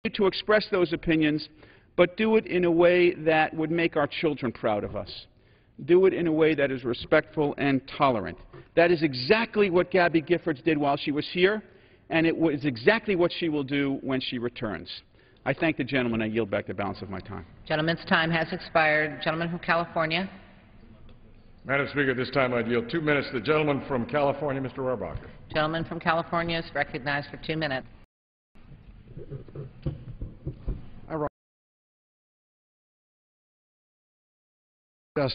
to express those opinions, but do it in a way that would make our children proud of us. Do it in a way that is respectful and tolerant. That is exactly what Gabby Giffords did while she was here, and it was exactly what she will do when she returns. I thank the gentleman. I yield back the balance of my time. Gentleman's time has expired. Gentleman from California. Madam Speaker, at this time I'd yield 2 minutes to the gentleman from California, Mr. Rohrabacher. Gentleman from California is recognized for 2 minutes.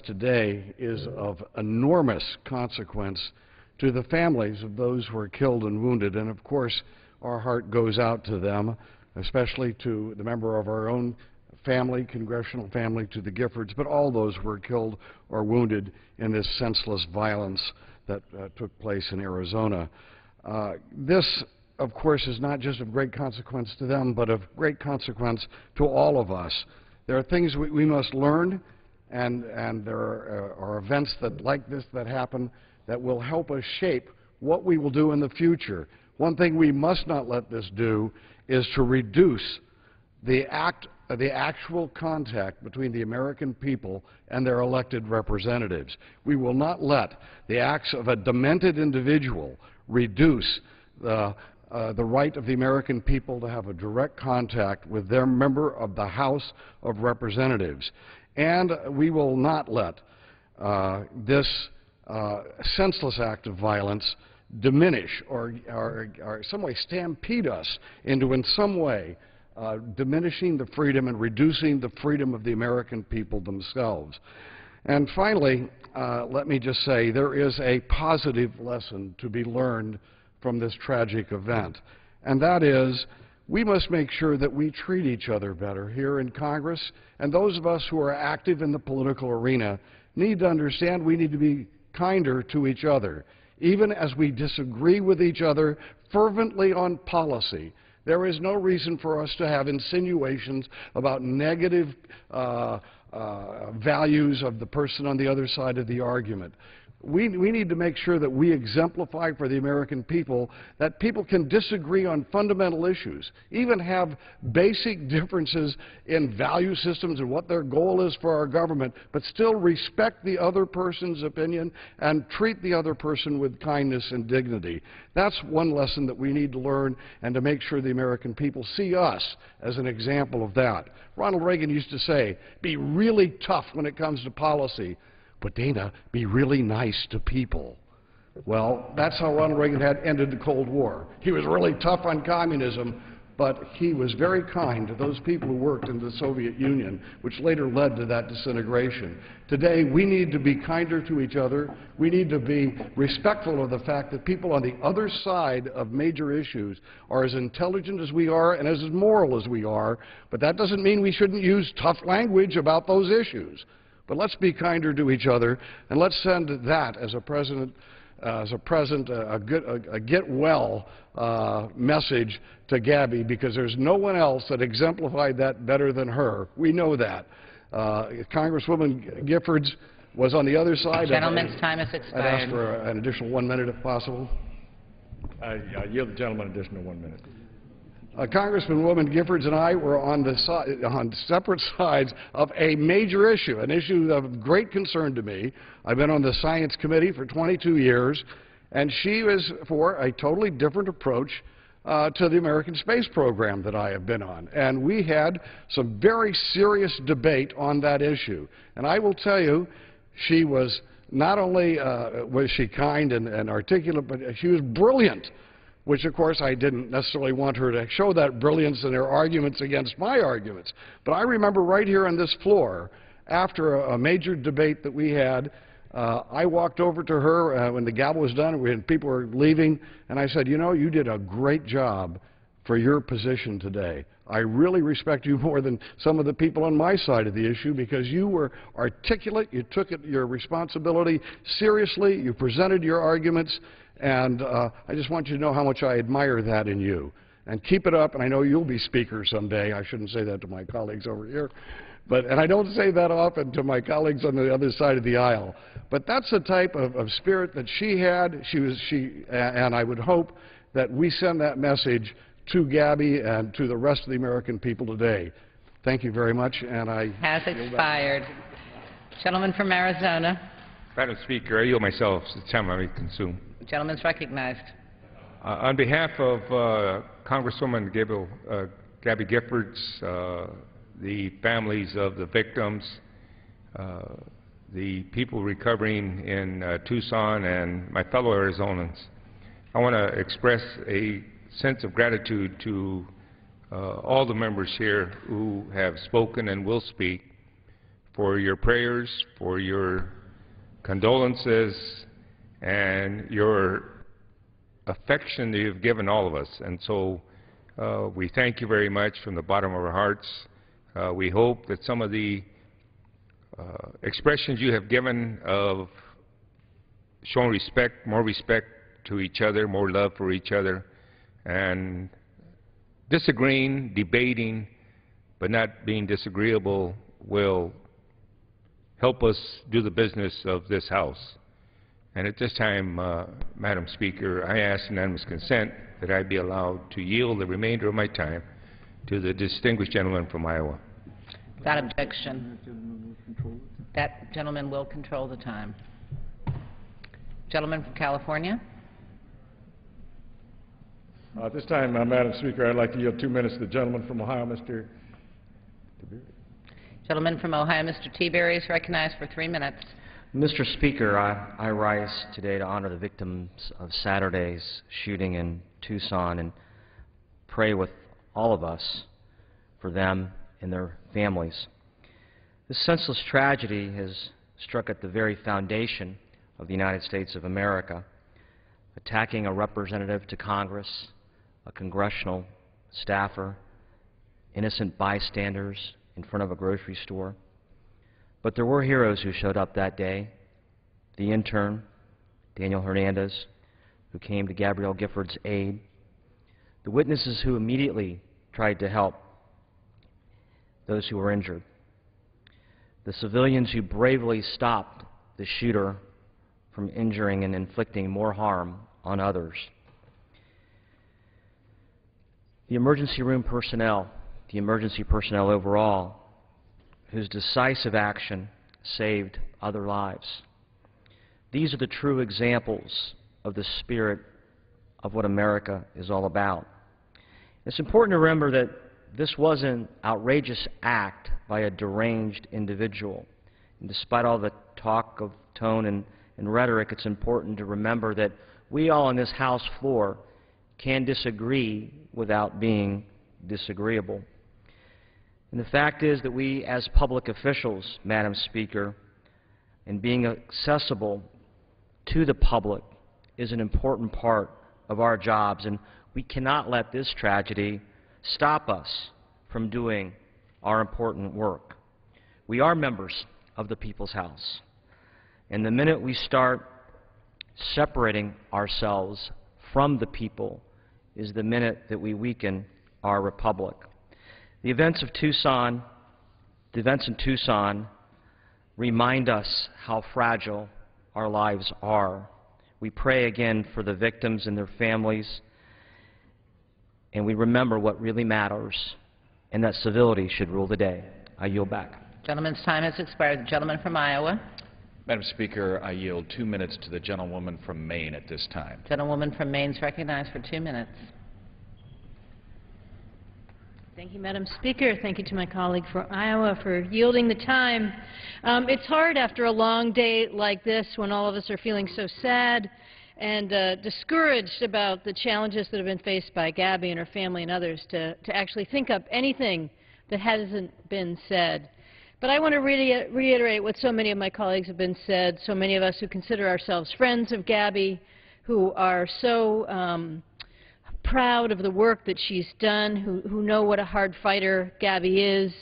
Today is of enormous consequence to the families of those who are killed and wounded, and of course our heart goes out to them, especially to the member of our own family, congressional family, to the Giffords, but all those who were killed or wounded in this senseless violence that took place in Arizona. This, of course, is not just of great consequence to them, but of great consequence to all of us. There are things we must learn, and there are events like this that happen that will help us shape what we will do in the future. One thing we must not let this do is to reduce the actual contact between the American people and their elected representatives. We will not let the acts of a demented individual reduce the right of the American people to have a direct contact with their member of the House of Representatives. And we will not let this senseless act of violence diminish or some way stampede us into in some way diminishing the freedom and reducing the freedom of the American people themselves. And finally, let me just say there is a positive lesson to be learned from this tragic event, and that is we must make sure that we treat each other better here in Congress, and those of us who are active in the political arena need to understand we need to be kinder to each other. Even as we disagree with each other fervently on policy, there is no reason for us to have insinuations about negative values of the person on the other side of the argument. We need to make sure that we exemplify for the American people that people can disagree on fundamental issues, even have basic differences in value systems and what their goal is for our government, but still respect the other person's opinion and treat the other person with kindness and dignity. That's one lesson that we need to learn, and to make sure the American people see us as an example of that. Ronald Reagan used to say, be really tough when it comes to policy, but Dana, be really nice to people. Well, that's how Ronald Reagan had ended the Cold War. He was really tough on communism, but he was very kind to those people who worked in the Soviet Union, which later led to that disintegration. Today, we need to be kinder to each other. We need to be respectful of the fact that people on the other side of major issues are as intelligent as we are and as moral as we are, but that doesn't mean we shouldn't use tough language about those issues. But let's be kinder to each other, and let's send that as a get well message to Gabby, because there's no one else that exemplified that better than her. We know that. Congresswoman Giffords was on the other side. Gentleman's time has expired. I'd ask for an additional 1 minute if possible. I yield the gentleman an additional 1 minute. Congresswoman Giffords and I were on separate sides of a major issue, an issue of great concern to me. I've been on the Science Committee for 22 years, and she was for a totally different approach to the American space program that I have been on. And we had some very serious debate on that issue. And I will tell you, she was not only was she kind and articulate, but she was brilliant, which, of course, I didn't necessarily want her to show that brilliance in her arguments against my arguments. But I remember right here on this floor, after a major debate that we had, I walked over to her when the gavel was done and people were leaving, and I said, you know, you did a great job for your position today. I really respect you more than some of the people on my side of the issue, because you were articulate, you took your responsibility seriously, you presented your arguments, and I just want you to know how much I admire that in you. And keep it up, and I know you'll be speaker someday. I shouldn't say that to my colleagues over here. And I don't say that often to my colleagues on the other side of the aisle. But that's the type of spirit that she had. And I would hope that we send that message to Gabby and to the rest of the American people today. Thank you very much, and I has expired. Gentleman from Arizona. Madam Speaker, I yield myself to the time I may consume. The gentleman is recognized. On behalf of Congresswoman Gabby Giffords, the families of the victims, the people recovering in Tucson, and my fellow Arizonans, I want to express a sense of gratitude to all the members here who have spoken and will speak for your prayers, for your condolences, and your affection that you've given all of us. And so we thank you very much from the bottom of our hearts. We hope that some of the expressions you have given of showing respect, more respect to each other, more love for each other, and disagreeing, debating, but not being disagreeable will help us do the business of this House. And at this time, Madam Speaker, I ask unanimous consent that I be allowed to yield the remainder of my time to the distinguished gentleman from Iowa. Without objection. That gentleman will control the time. Gentleman from California. At this time, Madam Speaker, I'd like to yield 2 minutes to the gentleman from Ohio, Mr. Gentleman from Ohio, Mr. Tiberi, is recognized for 3 minutes. Mr. Speaker, I rise today to honor the victims of Saturday's shooting in Tucson and pray with all of us for them and their families. This senseless tragedy has struck at the very foundation of the United States of America, attacking a representative to Congress, a congressional staffer, innocent bystanders in front of a grocery store. But there were heroes who showed up that day. The intern, Daniel Hernandez, who came to Gabrielle Giffords' aid. The witnesses who immediately tried to help those who were injured. The civilians who bravely stopped the shooter from injuring and inflicting more harm on others. The emergency room personnel, the emergency personnel overall, whose decisive action saved other lives. These are the true examples of the spirit of what America is all about. It's important to remember that this was an outrageous act by a deranged individual. And despite all the talk of tone and rhetoric, it's important to remember that we all on this House floor can disagree without being disagreeable. And the fact is that we as public officials, Madam Speaker, and being accessible to the public is an important part of our jobs, and we cannot let this tragedy stop us from doing our important work. We are members of the People's House, and the minute we start separating ourselves from the people is the minute that we weaken our republic. The events in Tucson remind us how fragile our lives are. We pray again for the victims and their families, and we remember what really matters, and that civility should rule the day. I yield back. Gentleman's time has expired. The gentleman from Iowa. Madam Speaker, I yield 2 minutes to the gentlewoman from Maine at this time. Gentlewoman from Maine is recognized for 2 minutes. Thank you, Madam Speaker. Thank you to my colleague from Iowa for yielding the time. It's hard after a long day like this when all of us are feeling so sad and discouraged about the challenges that have been faced by Gabby and her family and others to actually think up anything that hasn't been said. But I want to reiterate what so many of my colleagues have been said, so many of us who consider ourselves friends of Gabby, who are so proud of the work that she's done, who know what a hard fighter Gabby is,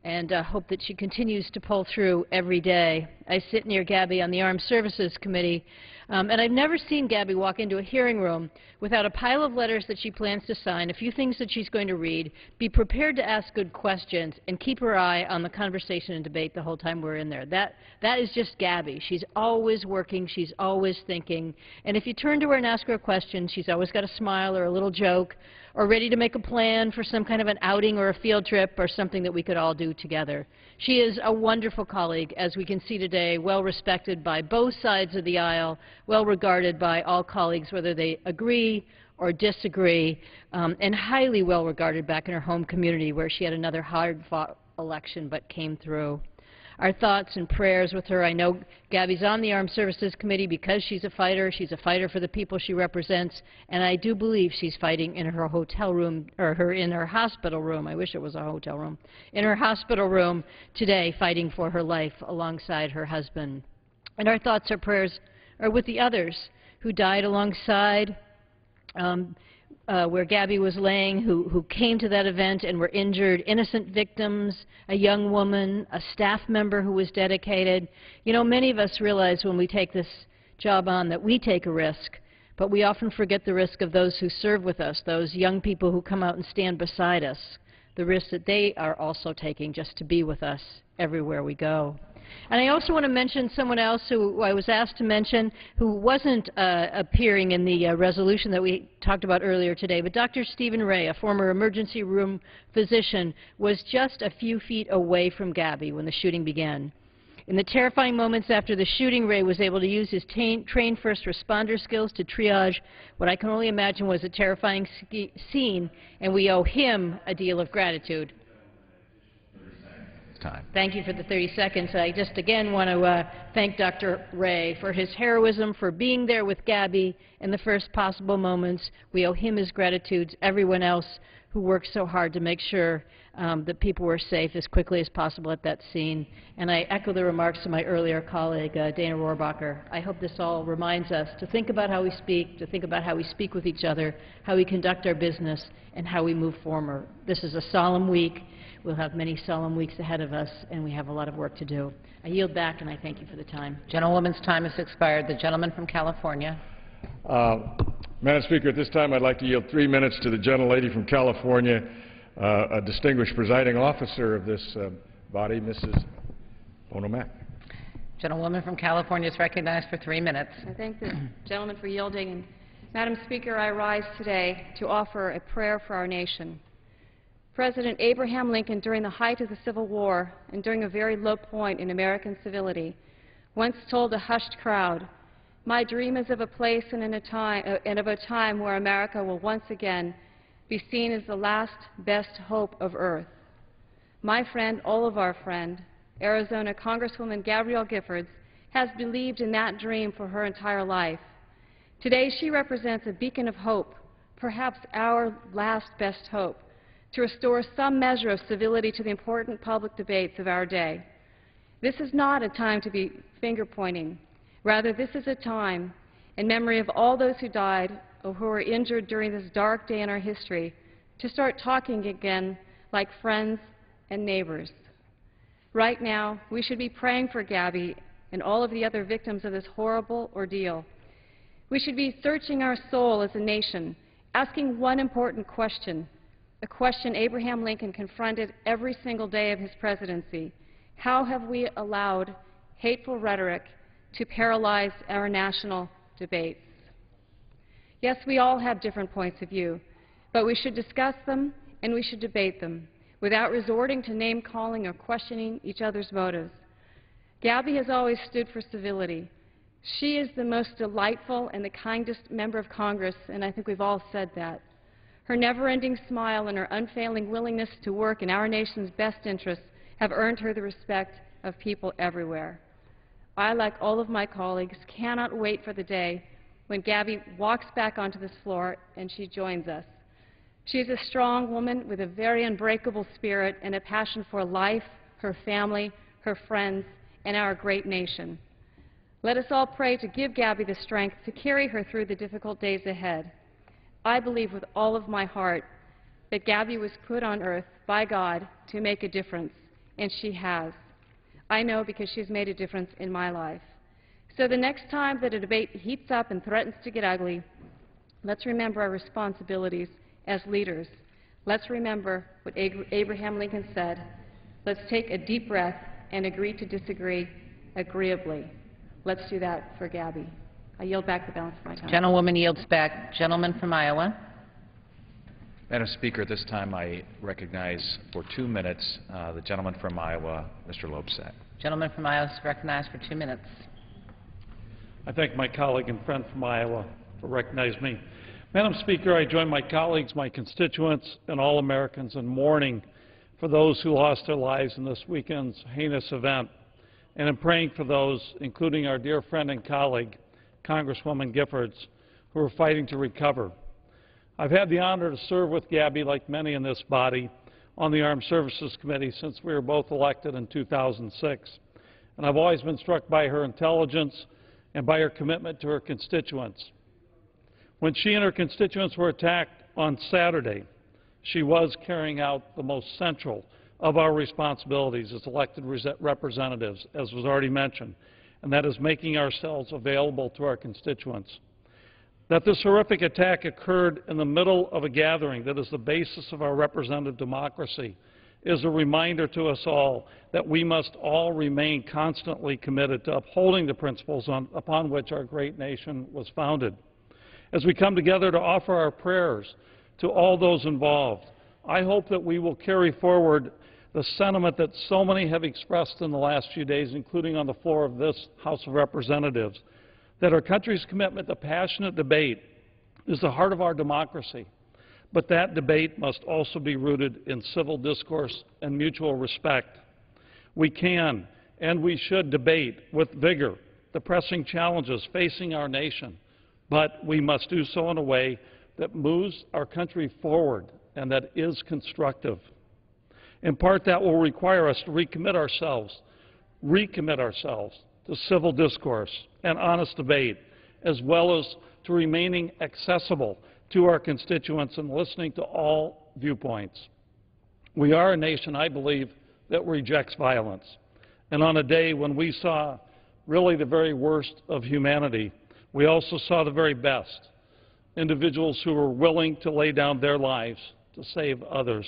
and hope that she continues to pull through every day. I sit near Gabby on the Armed Services Committee, and I've never seen Gabby walk into a hearing room without a pile of letters that she plans to sign, a few things that she's going to read, be prepared to ask good questions, and keep her eye on the conversation and debate the whole time we're in there. That is just Gabby. She's always working. She's always thinking. And if you turn to her and ask her a question, she's always got a smile or a little joke or ready to make a plan for some kind of an outing or a field trip or something that we could all do together. She is a wonderful colleague, as we can see today, well respected by both sides of the aisle, well regarded by all colleagues, whether they agree or disagree, and highly well regarded back in her home community where she had another hard-fought election but came through. Our thoughts and prayers with her. I know Gabby's on the Armed Services Committee because she's a fighter. She's a fighter for the people she represents, and I do believe she's fighting in her hotel room, or in her hospital room. I wish it was a hotel room. In her hospital room today, fighting for her life alongside her husband. And our thoughts and prayers are with the others who died alongside where Gabby was laying, who came to that event and were injured, innocent victims, a young woman, a staff member who was dedicated. You know, many of us realize when we take this job on that we take a risk, but we often forget the risk of those who serve with us, those young people who come out and stand beside us, the risk that they are also taking just to be with us everywhere we go. And I also want to mention someone else who I was asked to mention who wasn't appearing in the resolution that we talked about earlier today, but Dr. Stephen Ray, a former emergency room physician, was just a few feet away from Gabby when the shooting began. In the terrifying moments after the shooting, Ray was able to use his trained first responder skills to triage what I can only imagine was a terrifying scene, and we owe him a deal of gratitude. Time. Thank you for the 30 seconds. I just again want to thank Dr. Ray for his heroism, for being there with Gabby in the first possible moments. We owe him his gratitude, everyone else who worked so hard to make sure that people were safe as quickly as possible at that scene. And I echo the remarks of my earlier colleague, Dana Rohrabacher. I hope this all reminds us to think about how we speak, to think about how we speak with each other, how we conduct our business, and how we move forward. This is a solemn week. We'll have many solemn weeks ahead of us, and we have a lot of work to do. I yield back, and I thank you for the time. Gentlewoman's time has expired. The gentleman from California. Madam Speaker, at this time I'd like to yield 3 minutes to the gentlelady from California, a distinguished presiding officer of this body, Mrs. Bonomack. Gentlewoman from California is recognized for 3 minutes. I thank the gentleman for yielding. And, Madam Speaker, I rise today to offer a prayer for our nation. President Abraham Lincoln, during the height of the Civil War and during a very low point in American civility, once told a hushed crowd, "My dream is of a place and of a time where America will once again be seen as the last best hope of earth." My friend, all of our friend, Arizona Congresswoman Gabrielle Giffords, has believed in that dream for her entire life. Today she represents a beacon of hope, perhaps our last best hope, to restore some measure of civility to the important public debates of our day. This is not a time to be finger-pointing. Rather, this is a time in memory of all those who died or who were injured during this dark day in our history to start talking again like friends and neighbors. Right now, we should be praying for Gabby and all of the other victims of this horrible ordeal. We should be searching our soul as a nation, asking one important question, a question Abraham Lincoln confronted every single day of his presidency. How have we allowed hateful rhetoric to paralyze our national debates? Yes, we all have different points of view, but we should discuss them and we should debate them without resorting to name-calling or questioning each other's motives. Gabby has always stood for civility. She is the most delightful and the kindest member of Congress, and I think we've all said that. Her never-ending smile and her unfailing willingness to work in our nation's best interests have earned her the respect of people everywhere. I, like all of my colleagues, cannot wait for the day when Gabby walks back onto this floor and she joins us. She is a strong woman with a very unbreakable spirit and a passion for life, her family, her friends, and our great nation. Let us all pray to give Gabby the strength to carry her through the difficult days ahead. I believe with all of my heart that Gabby was put on earth by God to make a difference, and she has. I know because she's made a difference in my life. So the next time that a debate heats up and threatens to get ugly, let's remember our responsibilities as leaders. Let's remember what Abraham Lincoln said. Let's take a deep breath and agree to disagree agreeably. Let's do that for Gabby. I yield back the balance of my time. Gentlewoman yields back. Gentleman from Iowa. Madam Speaker, at this time I recognize for 2 minutes the gentleman from Iowa, Mr. Loebsack. Gentleman from Iowa is recognized for 2 minutes. I thank my colleague and friend from Iowa for recognizing me. Madam Speaker, I join my colleagues, my constituents, and all Americans in mourning for those who lost their lives in this weekend's heinous event, and in praying for those, including our dear friend and colleague, Congresswoman Giffords, who are fighting to recover. I've had the honor to serve with Gabby, like many in this body, on the Armed Services Committee since we were both elected in 2006. And I've always been struck by her intelligence and by her commitment to her constituents. When she and her constituents were attacked on Saturday, she was carrying out the most central of our responsibilities as elected representatives, as was already mentioned, and that is making ourselves available to our constituents. That this horrific attack occurred in the middle of a gathering that is the basis of our representative democracy is a reminder to us all that we must all remain constantly committed to upholding the principles upon which our great nation was founded. As we come together to offer our prayers to all those involved, I hope that we will carry forward the sentiment that so many have expressed in the last few days, including on the floor of this House of Representatives, that our country's commitment to passionate debate is the heart of our democracy. But that debate must also be rooted in civil discourse and mutual respect. We can and we should debate with vigor the pressing challenges facing our nation, but we must do so in a way that moves our country forward and that is constructive. In part, that will require us to recommit ourselves to civil discourse and honest debate, as well as to remaining accessible to our constituents and listening to all viewpoints. We are a nation, I believe, that rejects violence. And on a day when we saw really the very worst of humanity, we also saw the very best, individuals who were willing to lay down their lives to save others.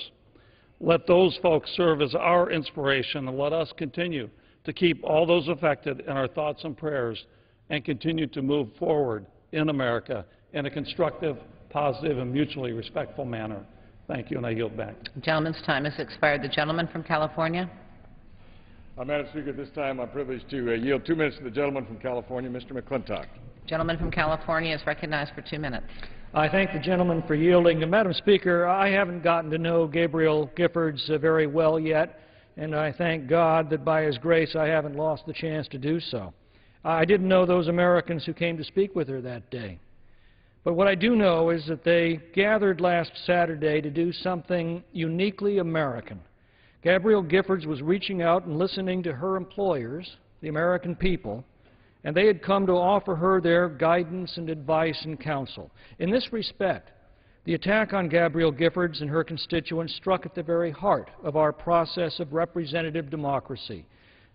Let those folks serve as our inspiration, and let us continue to keep all those affected in our thoughts and prayers and continue to move forward in America in a constructive, positive, and mutually respectful manner. Thank you, and I yield back. The gentleman's time has expired. The gentleman from California. Madam Speaker, at this time I'm privileged to yield 2 minutes to the gentleman from California, Mr. McClintock. Gentleman from California is recognized for 2 minutes. I thank the gentleman for yielding. Madam Speaker, I haven't gotten to know Gabrielle Giffords very well yet, and I thank God that by His grace I haven't lost the chance to do so. I didn't know those Americans who came to speak with her that day. But what I do know is that they gathered last Saturday to do something uniquely American. Gabrielle Giffords was reaching out and listening to her employers, the American people, and they had come to offer her their guidance and advice and counsel. In this respect, the attack on Gabrielle Giffords and her constituents struck at the very heart of our process of representative democracy,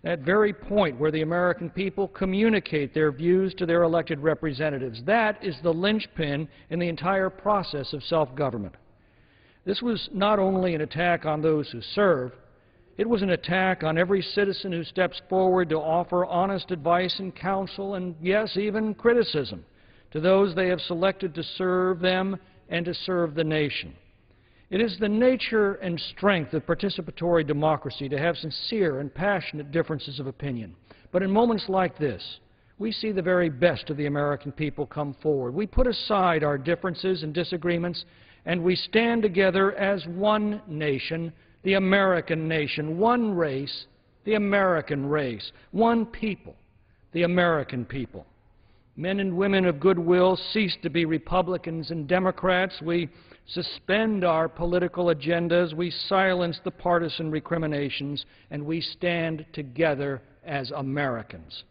that very point where the American people communicate their views to their elected representatives. That is the linchpin in the entire process of self-government. This was not only an attack on those who serve, it was an attack on every citizen who steps forward to offer honest advice and counsel and, yes, even criticism to those they have selected to serve them and to serve the nation. It is the nature and strength of participatory democracy to have sincere and passionate differences of opinion. But in moments like this, we see the very best of the American people come forward. We put aside our differences and disagreements, and we stand together as one nation, the American nation, one race, the American race, one people, the American people. Men and women of goodwill cease to be Republicans and Democrats. We suspend our political agendas. We silence the partisan recriminations, and we stand together as Americans.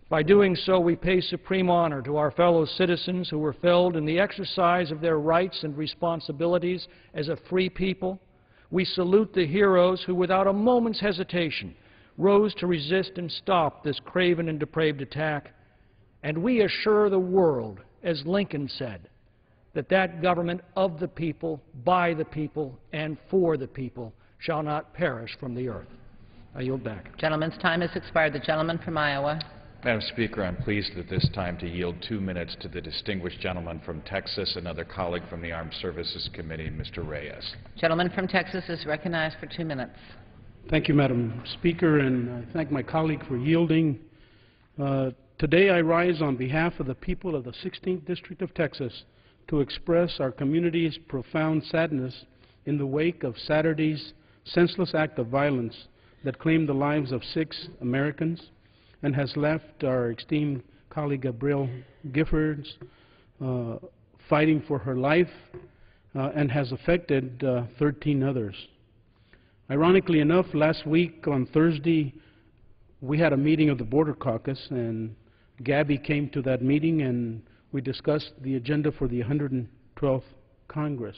By doing so, we pay supreme honor to our fellow citizens who were felled in the exercise of their rights and responsibilities as a free people. We salute the heroes who, without a moment's hesitation, rose to resist and stop this craven and depraved attack, and we assure the world, as Lincoln said, that that government of the people, by the people, and for the people shall not perish from the earth. I yield back. Gentleman's time has expired. The gentleman from Iowa. Madam Speaker, I'm pleased at this time to yield 2 minutes to the distinguished gentleman from Texas, another colleague from the Armed Services Committee, Mr. Reyes. Gentleman from Texas is recognized for 2 minutes. Thank you, Madam Speaker, and I thank my colleague for yielding. Today I rise on behalf of the people of the 16th District of Texas to express our community's profound sadness in the wake of Saturday's senseless act of violence that claimed the lives of 6 Americans and has left our esteemed colleague Gabrielle Giffords fighting for her life and has affected 13 others. Ironically enough, last week on Thursday, we had a meeting of the Border Caucus, and Gabby came to that meeting, and we discussed the agenda for the 112th Congress.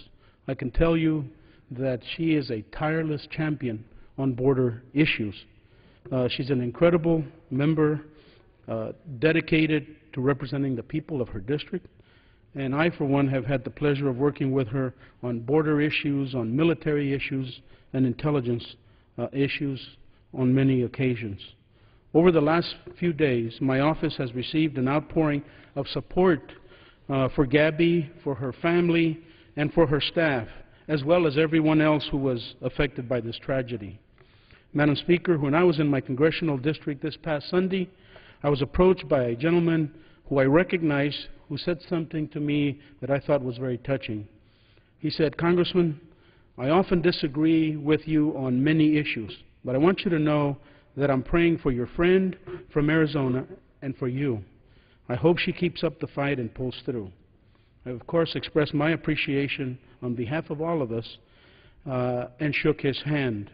I can tell you that she is a tireless champion on border issues. She's an incredible member, dedicated to representing the people of her district, and I, for one, have had the pleasure of working with her on border issues, on military issues, and intelligence issues on many occasions. Over the last few days, my office has received an outpouring of support for Gabby, for her family, and for her staff, as well as everyone else who was affected by this tragedy. Madam Speaker, when I was in my congressional district this past Sunday, I was approached by a gentleman who I recognize who said something to me that I thought was very touching. He said, "Congressman, I often disagree with you on many issues, but I want you to know that I'm praying for your friend from Arizona and for you. I hope she keeps up the fight and pulls through." I, of course, expressed my appreciation on behalf of all of us and shook his hand.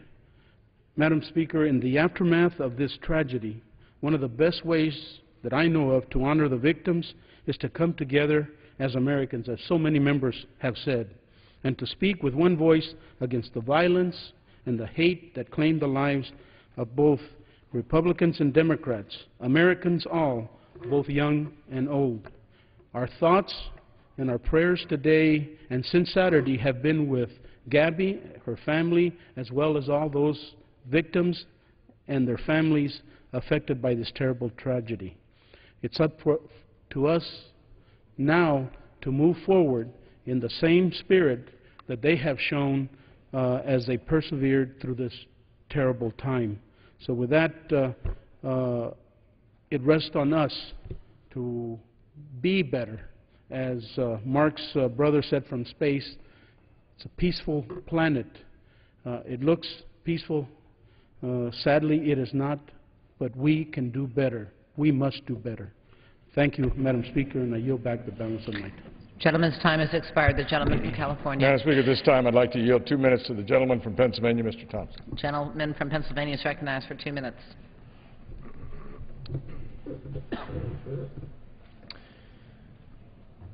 Madam Speaker, in the aftermath of this tragedy, one of the best ways that I know of to honor the victims is to come together as Americans, as so many members have said, and to speak with one voice against the violence and the hate that claimed the lives of both Republicans and Democrats, Americans all, both young and old. Our thoughts and our prayers today and since Saturday have been with Gabby, her family, as well as all those victims and their families affected by this terrible tragedy. It's up to us now to move forward in the same spirit that they have shown as they persevered through this terrible time. So with that, it rests on us to be better. As Mark's brother said from space, it's a peaceful planet. It looks peaceful. Sadly, it is not, but we can do better. We must do better. Thank you, Madam Speaker, and I yield back the balance of my time. Gentleman's time has expired. The gentleman from California. Madam Speaker, at this time I'd like to yield 2 minutes to the gentleman from Pennsylvania, Mr. Thompson. Gentleman from Pennsylvania is recognized for 2 minutes.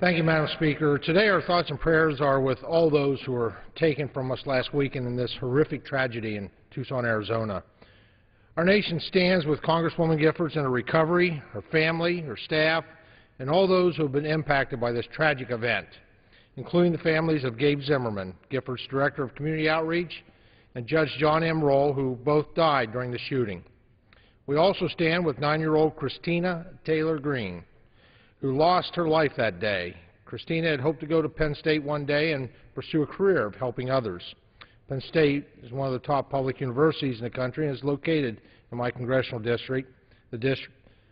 Thank you, Madam Speaker. Today our thoughts and prayers are with all those who were taken from us last weekend in this horrific tragedy in Tucson, Arizona. Our nation stands with Congresswoman Giffords in her recovery, her family, her staff, and all those who have been impacted by this tragic event, including the families of Gabe Zimmerman, Giffords Director of Community Outreach, and Judge John M. Roll, who both died during the shooting. We also stand with 9-year-old Christina Taylor Green, who lost her life that day. Christina had hoped to go to Penn State one day and pursue a career of helping others. Penn State is one of the top public universities in the country and is located in my congressional district.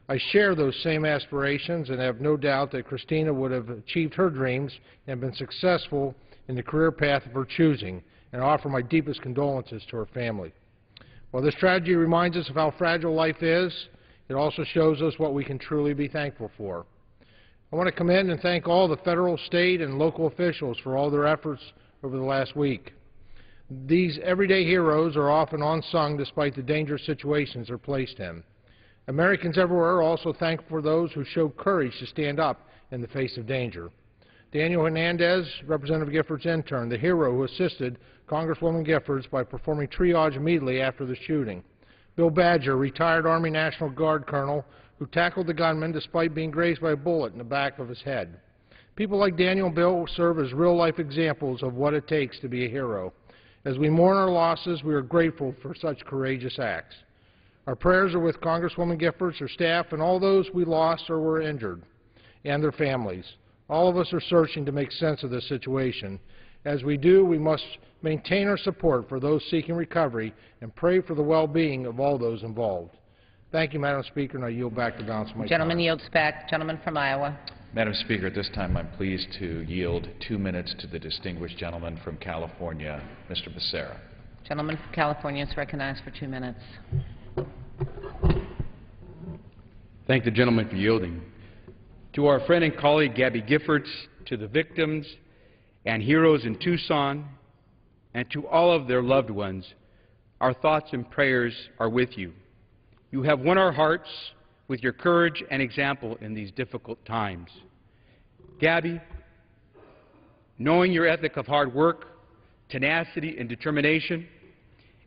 I share those same aspirations and have no doubt that Christina would have achieved her dreams and been successful in the career path of her choosing, and I offer my deepest condolences to her family. While this tragedy reminds us of how fragile life is, it also shows us what we can truly be thankful for. I want to commend and thank all the federal, state, and local officials for all their efforts over the last week. These everyday heroes are often unsung despite the dangerous situations they're placed in. Americans everywhere are also thankful for those who show courage to stand up in the face of danger. Daniel Hernandez, Representative Giffords' intern, the hero who assisted Congresswoman Giffords by performing triage immediately after the shooting. Bill Badger, retired Army National Guard colonel who tackled the gunman despite being grazed by a bullet in the back of his head. People like Daniel and Bill serve as real-life examples of what it takes to be a hero. As we mourn our losses, we are grateful for such courageous acts. Our prayers are with Congresswoman Giffords, her staff, and all those we lost or were injured, and their families. All of us are searching to make sense of this situation. As we do, we must maintain our support for those seeking recovery and pray for the well-being of all those involved. Thank you, Madam Speaker, and I yield back the balance of my time. Gentleman yields back. Gentleman from Iowa. Madam Speaker, at this time I'm pleased to yield 2 minutes to the distinguished gentleman from California, Mr. Becerra. Gentleman from California is recognized for 2 minutes. Thank the gentleman for yielding. To our friend and colleague Gabby Giffords, to the victims and heroes in Tucson, and to all of their loved ones, our thoughts and prayers are with you. You have won our hearts with your courage and example in these difficult times. Gabby, knowing your ethic of hard work, tenacity, and determination,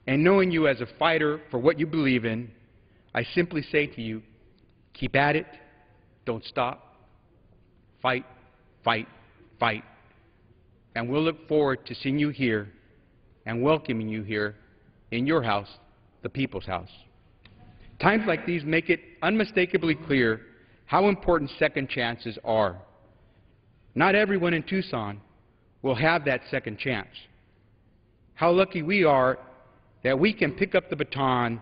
and knowing you as a fighter for what you believe in, I simply say to you, keep at it, don't stop, fight, fight, fight. And we'll look forward to seeing you here and welcoming you here in your house, the people's house. Times like these make it unmistakably clear how important second chances are. Not everyone in Tucson will have that second chance. How lucky we are that we can pick up the baton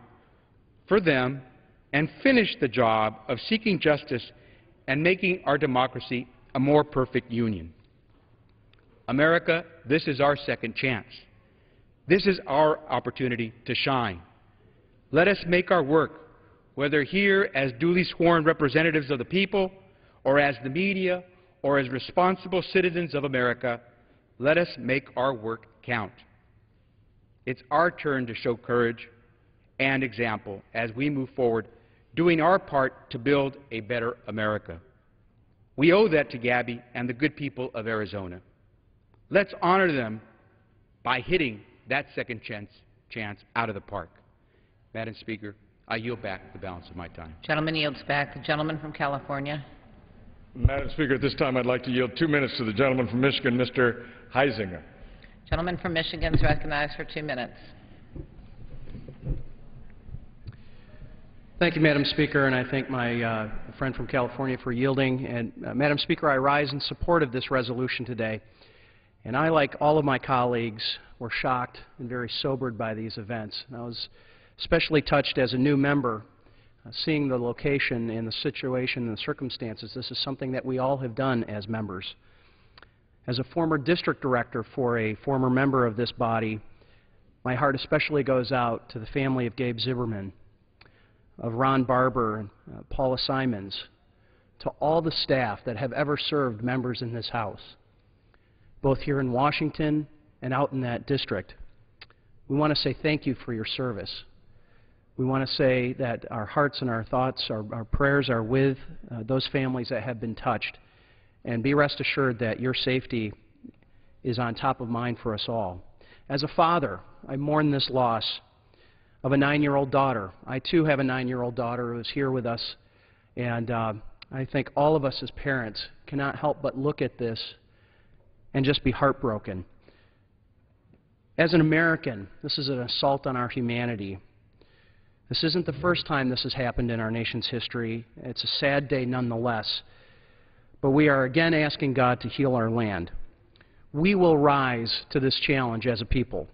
for them and finish the job of seeking justice and making our democracy a more perfect union. America, this is our second chance. This is our opportunity to shine. Let us make our work, whether here as duly sworn representatives of the people, or as the media, or as responsible citizens of America, let us make our work count. It's our turn to show courage and example as we move forward, doing our part to build a better America. We owe that to Gabby and the good people of Arizona. Let's honor them by hitting that second chance out of the park. Madam Speaker, I yield back the balance of my time. Gentleman yields back. The gentleman from California. Madam Speaker, at this time I'd like to yield 2 minutes to the gentleman from Michigan, Mr. Heisinger. Gentleman from Michigan is recognized for 2 minutes. Thank you, Madam Speaker, and I thank my friend from California for yielding. And Madam Speaker, I rise in support of this resolution today. And I, like all of my colleagues, were shocked and very sobered by these events. And I was especially touched as a new member, seeing the location and the situation and the circumstances. This is something that we all have done as members. As a former district director for a former member of this body, my heart especially goes out to the family of Gabe Zimmerman, of Ron Barber and Paula Simons, to all the staff that have ever served members in this House, both here in Washington and out in that district. We want to say thank you for your service. We want to say that our hearts and our thoughts, our prayers are with those families that have been touched. And be rest assured that your safety is on top of mind for us all. As a father, I mourn this loss of a 9-year-old daughter. I, too, have a 9-year-old daughter who is here with us. And I think all of us as parents cannot help but look at this and just be heartbroken. As an American, this is an assault on our humanity. This isn't the first time this has happened in our nation's history. It's a sad day nonetheless. But we are again asking God to heal our land. We will rise to this challenge as a people.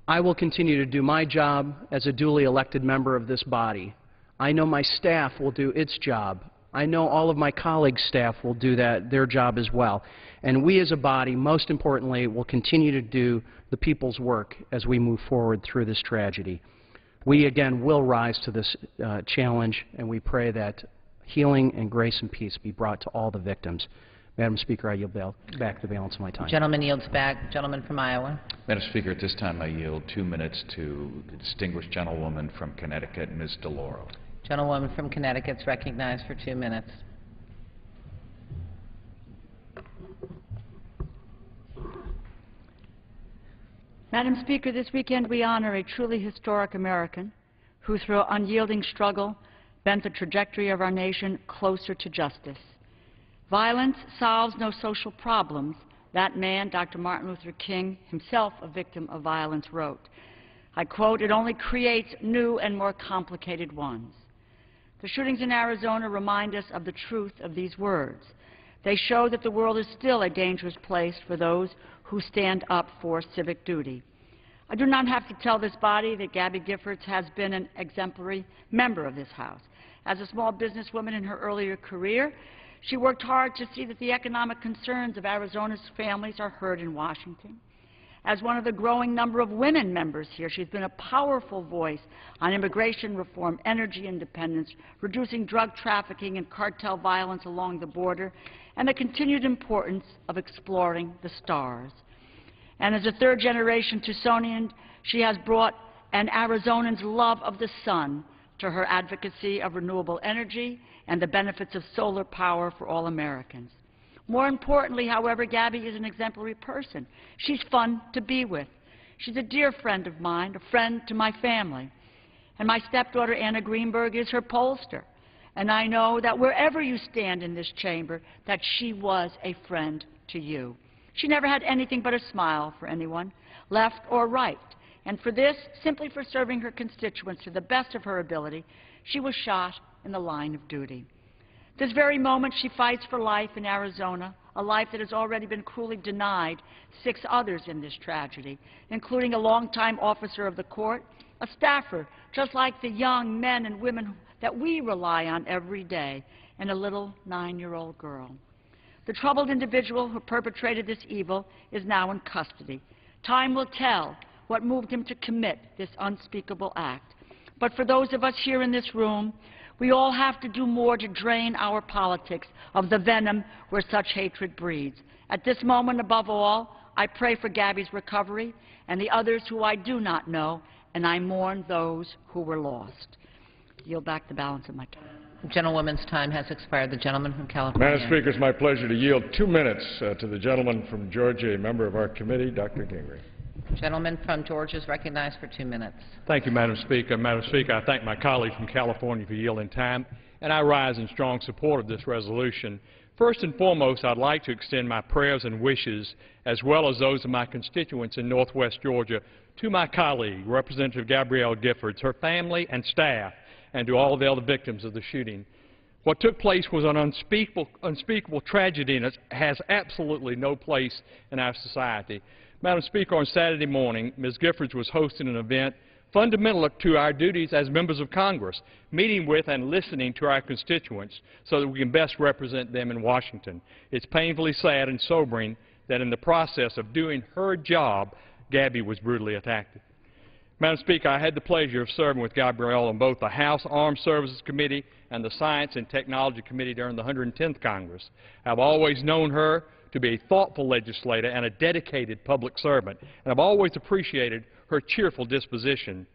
I will continue to do my job as a duly elected member of this body. I know my staff will do its job. I know all of my colleagues' staff will do their job as well. And we as a body, most importantly, will continue to do the people's work as we move forward through this tragedy. We again will rise to this challenge, and we pray that healing and grace and peace be brought to all the victims. Madam Speaker, I yield back the balance of my time. Gentleman yields back. Gentleman from Iowa. Madam Speaker, at this time I yield 2 minutes to the distinguished gentlewoman from Connecticut, Ms. DeLauro. Gentlewoman from Connecticut is recognized for 2 minutes. Madam Speaker, this weekend we honor a truly historic American who through unyielding struggle bent the trajectory of our nation closer to justice. Violence solves no social problems. That man, Dr. Martin Luther King, himself a victim of violence, wrote, I quote, "It only creates new and more complicated ones." The shootings in Arizona remind us of the truth of these words. They show that the world is still a dangerous place for those who stand up for civic duty. I do not have to tell this body that Gabby Giffords has been an exemplary member of this House. As a small businesswoman in her earlier career, she worked hard to see that the economic concerns of Arizona's families are heard in Washington. As one of the growing number of women members here, she's been a powerful voice on immigration reform, energy independence, reducing drug trafficking and cartel violence along the border, and the continued importance of exploring the stars. And as a third-generation Tucsonian, she has brought an Arizonan's love of the sun to her advocacy of renewable energy and the benefits of solar power for all Americans. More importantly, however, Gabby is an exemplary person. She's fun to be with. She's a dear friend of mine, a friend to my family. And my stepdaughter, Anna Greenberg, is her pollster. And I know that wherever you stand in this chamber, that she was a friend to you. She never had anything but a smile for anyone, left or right. And for this, simply for serving her constituents to the best of her ability, she was shot in the line of duty. This very moment, she fights for life in Arizona, a life that has already been cruelly denied 6 others in this tragedy, including a longtime officer of the court, a staffer, just like the young men and women that we rely on every day, and a little 9-year-old girl. The troubled individual who perpetrated this evil is now in custody. Time will tell what moved him to commit this unspeakable act. But for those of us here in this room, we all have to do more to drain our politics of the venom where such hatred breeds. At this moment, above all, I pray for Gabby's recovery and the others who I do not know, and I mourn those who were lost. Yield back the balance of my time. The gentlewoman's time has expired. The gentleman from California. Madam Speaker, it's my pleasure to yield 2 minutes to the gentleman from Georgia, a member of our committee, Dr. Gingrich. Gentleman from Georgia is recognized for 2 minutes. Thank you, Madam Speaker. Madam Speaker, I thank my colleague from California for yielding time, and I rise in strong support of this resolution. First and foremost, I'd like to extend my prayers and wishes, as well as those of my constituents in Northwest Georgia, to my colleague, Representative Gabrielle Giffords, her family and staff, and to all the other victims of the shooting. What took place was an unspeakable tragedy, and it has absolutely no place in our society. Madam Speaker, on Saturday morning, Ms. Giffords was hosting an event fundamental to our duties as members of Congress, meeting with and listening to our constituents so that we can best represent them in Washington. It's painfully sad and sobering that in the process of doing her job, Gabby was brutally attacked. Madam Speaker, I had the pleasure of serving with Gabrielle on both the House Armed Services Committee and the Science and Technology Committee during the 110th Congress. I've always known her to be a thoughtful legislator and a dedicated public servant, and I've always appreciated her cheerful disposition.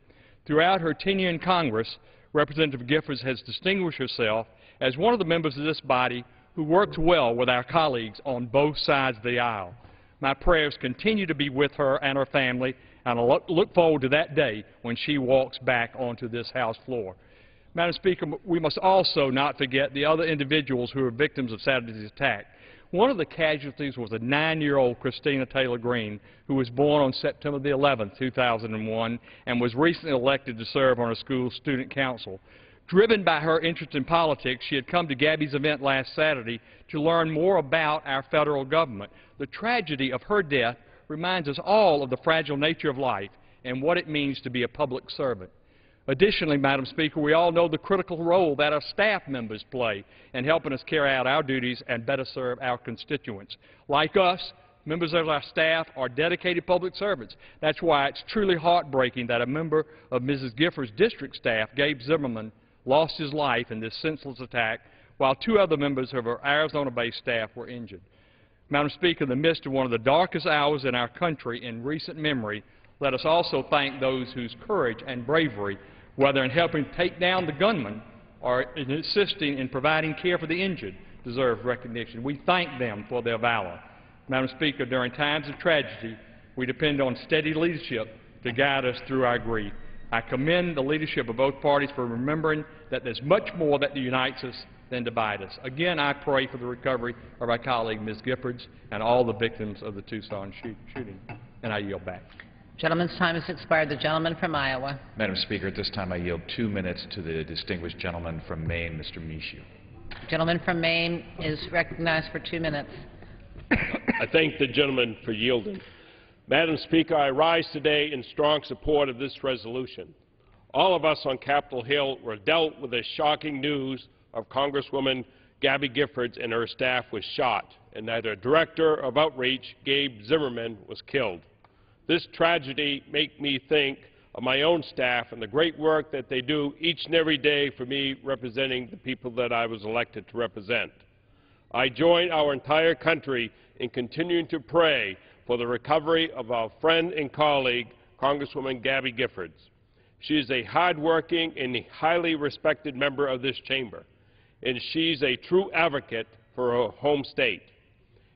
Throughout her tenure in Congress, Representative Giffords has distinguished herself as one of the members of this body who works well with our colleagues on both sides of the aisle. My prayers continue to be with her and her family, and I look forward to that day when she walks back onto this House floor. Madam Speaker, we must also not forget the other individuals who were victims of Saturday's attack. One of the casualties was a 9-year-old Christina Taylor Greene, who was born on September the 11th, 2001, and was recently elected to serve on a school student council. Driven by her interest in politics, she had come to Gabby's event last Saturday to learn more about our federal government. The tragedy of her death reminds us all of the fragile nature of life and what it means to be a public servant. Additionally, Madam Speaker, we all know the critical role that our staff members play in helping us carry out our duties and better serve our constituents. Like us, members of our staff are dedicated public servants. That's why it's truly heartbreaking that a member of Mrs. Giffords' district staff, Gabe Zimmerman, lost his life in this senseless attack, while 2 other members of our Arizona-based staff were injured. Madam Speaker, in the midst of one of the darkest hours in our country in recent memory, let us also thank those whose courage and bravery, whether in helping take down the gunman or in assisting in providing care for the injured, deserve recognition. We thank them for their valor. Madam Speaker, during times of tragedy, we depend on steady leadership to guide us through our grief. I commend the leadership of both parties for remembering that there's much more that unites us than divides us. Again, I pray for the recovery of our colleague, Ms. Giffords, and all the victims of the Tucson shooting. And I yield back. Gentleman's time has expired. The gentleman from Iowa. Madam Speaker, at this time I yield 2 minutes to the distinguished gentleman from Maine, Mr. Michoud. Gentleman from Maine is recognized for 2 minutes. I thank the gentleman for yielding. Madam Speaker, I rise today in strong support of this resolution. All of us on Capitol Hill were dealt with the shocking news of Congresswoman Gabby Giffords and her staff was shot, and that her director of outreach, Gabe Zimmerman, was killed. This tragedy makes me think of my own staff and the great work that they do each and every day for me representing the people that I was elected to represent. I join our entire country in continuing to pray for the recovery of our friend and colleague, Congresswoman Gabby Giffords. She is a hard-working and highly respected member of this chamber, and she's a true advocate for her home state.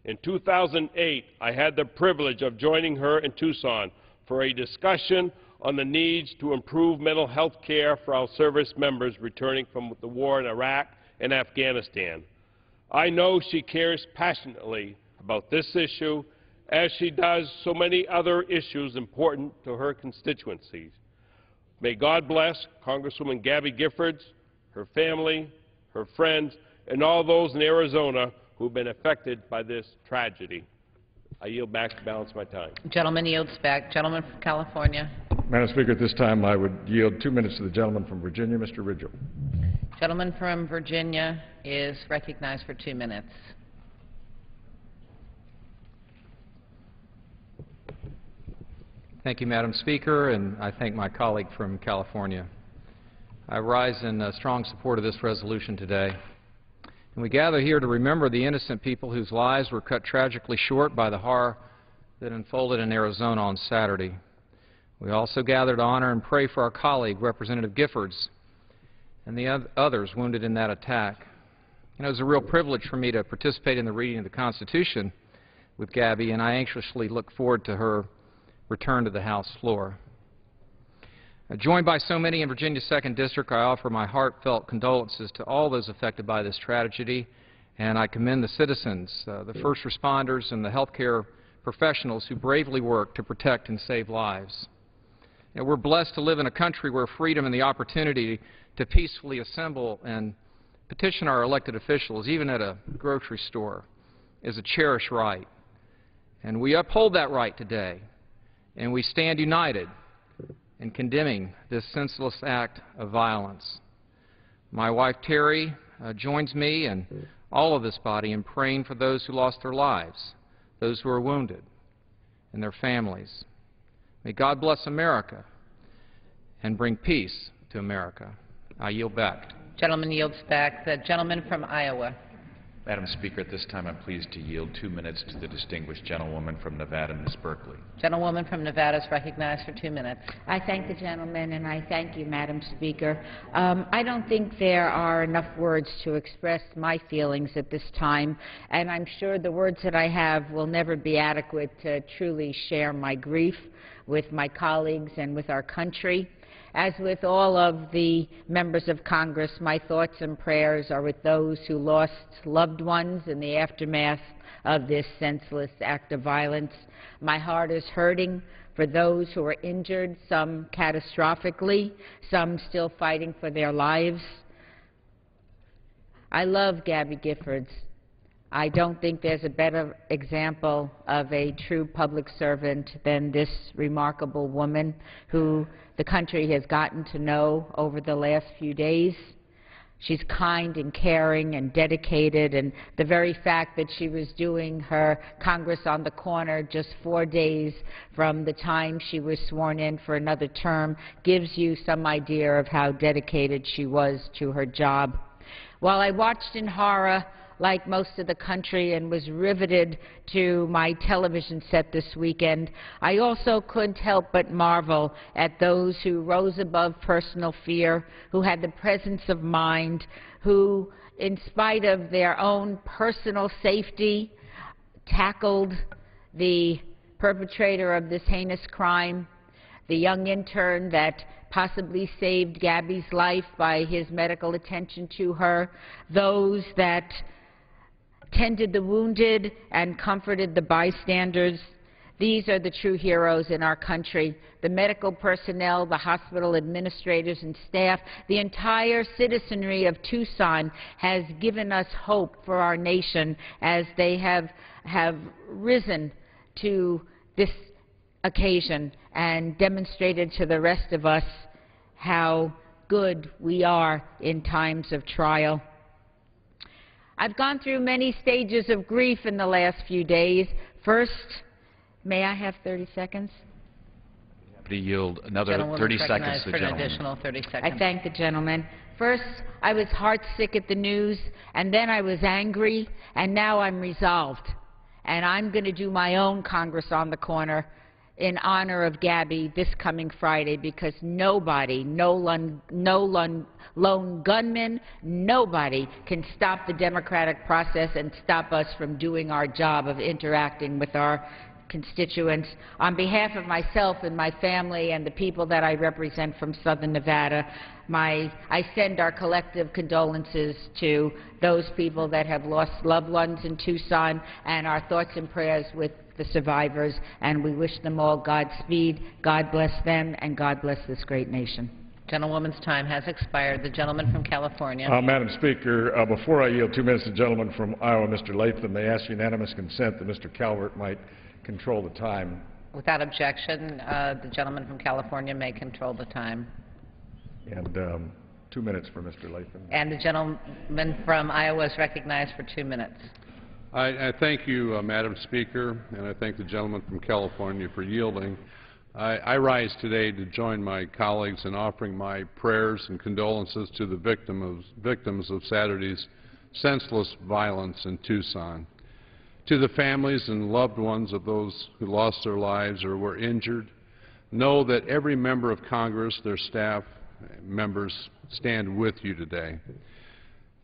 In 2008, I had the privilege of joining her in Tucson for a discussion on the needs to improve mental health care for our service members returning from the war in Iraq and Afghanistan. I know she cares passionately about this issue, as she does so many other issues important to her constituencies. May God bless Congresswoman Gabby Giffords, her family, her friends, and all those in Arizona who have been affected by this tragedy. I yield back to balance my time. Gentleman yields back. Gentleman from California. Madam Speaker, at this time I would yield 2 minutes to the gentleman from Virginia, Mr. Ridgell. Gentleman from Virginia is recognized for 2 minutes. Thank you, Madam Speaker, and I thank my colleague from California. I rise in strong support of this resolution today. And we gather here to remember the innocent people whose lives were cut tragically short by the horror that unfolded in Arizona on Saturday. We also gather to honor and pray for our colleague, Representative Giffords, and the others wounded in that attack. You know, it was a real privilege for me to participate in the reading of the Constitution with Gabby, and I anxiously look forward to her return to the House floor. Joined by so many in Virginia's 2nd District, I offer my heartfelt condolences to all those affected by this tragedy, and I commend the citizens, the first responders, and the healthcare professionals who bravely work to protect and save lives. You know, we're blessed to live in a country where freedom and the opportunity to peacefully assemble and petition our elected officials, even at a grocery store, is a cherished right. And we uphold that right today, and we stand united in condemning this senseless act of violence. My wife Terry joins me and all of this body in praying for those who lost their lives, those who are wounded, and their families. May God bless America and bring peace to America. I yield back. Gentleman yields back. The gentleman from Iowa. Madam Speaker, at this time I'm pleased to yield 2 minutes to the distinguished gentlewoman from Nevada, Ms. Berkeley. Gentlewoman from Nevada is recognized for 2 minutes. I thank the gentleman, and I thank you, Madam Speaker. I don't think there are enough words to express my feelings at this time, and I'm sure the words that I have will never be adequate to truly share my grief with my colleagues and with our country. As with all of the members of Congress, my thoughts and prayers are with those who lost loved ones in the aftermath of this senseless act of violence. My heart is hurting for those who are injured, some catastrophically, some still fighting for their lives. I love Gabby Giffords. I don't think there's a better example of a true public servant than this remarkable woman who the country has gotten to know over the last few days. She's kind and caring and dedicated, and the very fact that she was doing her Congress on the corner just 4 days from the time she was sworn in for another term gives you some idea of how dedicated she was to her job. While I watched in horror, like most of the country, and was riveted to my television set this weekend, I also couldn't help but marvel at those who rose above personal fear, who had the presence of mind, who, in spite of their own personal safety, tackled the perpetrator of this heinous crime, the young intern that possibly saved Gabby's life by his medical attention to her, those that tended the wounded and comforted the bystanders. These are the true heroes in our country. The medical personnel, the hospital administrators and staff, the entire citizenry of Tucson has given us hope for our nation as they have risen to this occasion and demonstrated to the rest of us how good we are in times of trial. I've gone through many stages of grief in the last few days. First, may I have 30 seconds? To yield another 30 seconds to the gentleman. Additional 30 seconds. I thank the gentleman. First, I was heartsick at the news, and then I was angry, and now I'm resolved. And I'm going to do my own Congress on the Corner in honor of Gabby this coming Friday, because nobody, no lone gunman, nobody can stop the democratic process and stop us from doing our job of interacting with our constituents. On behalf of myself and my family and the people that I represent from Southern Nevada, I send our collective condolences to those people that have lost loved ones in Tucson, and our thoughts and prayers with the survivors, and we wish them all Godspeed. God bless them, and God bless this great nation. Gentlewoman's time has expired. The gentleman from California. Madam Speaker, before I yield 2 minutes to the gentleman from Iowa, Mr. Latham, may I ask unanimous consent that Mr. Calvert might control the time. Without objection, the gentleman from California may control the time. And 2 minutes for Mr. Latham. And the gentleman from Iowa is recognized for 2 minutes. I thank you, Madam Speaker, and I thank the gentleman from California for yielding. I rise today to join my colleagues in offering my prayers and condolences to the victims of Saturday's senseless violence in Tucson. To the families and loved ones of those who lost their lives or were injured, know that every member of Congress, their staff, members, stand with you today.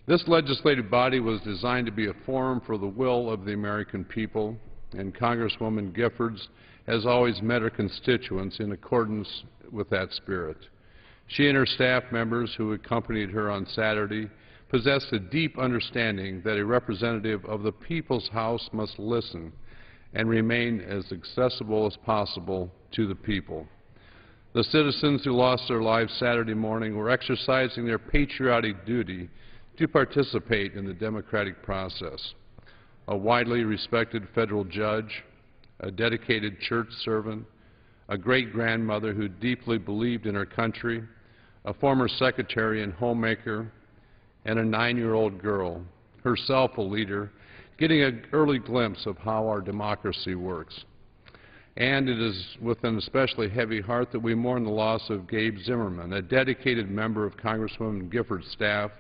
This legislative body was designed to be a forum for the will of the American people, and Congresswoman Giffords has always met her constituents in accordance with that spirit. She and her staff members who accompanied her on Saturday possessed a deep understanding that a representative of the people's house must listen and remain as accessible as possible to the people. The citizens who lost their lives Saturday morning were exercising their patriotic duty to participate in the democratic process. A widely respected federal judge, a dedicated church servant, a great-grandmother who deeply believed in her country, a former secretary and homemaker, and a 9-year-old girl, herself a leader, getting an early glimpse of how our democracy works. And it is with an especially heavy heart that we mourn the loss of Gabe Zimmerman, a dedicated member of Congresswoman Giffords' staff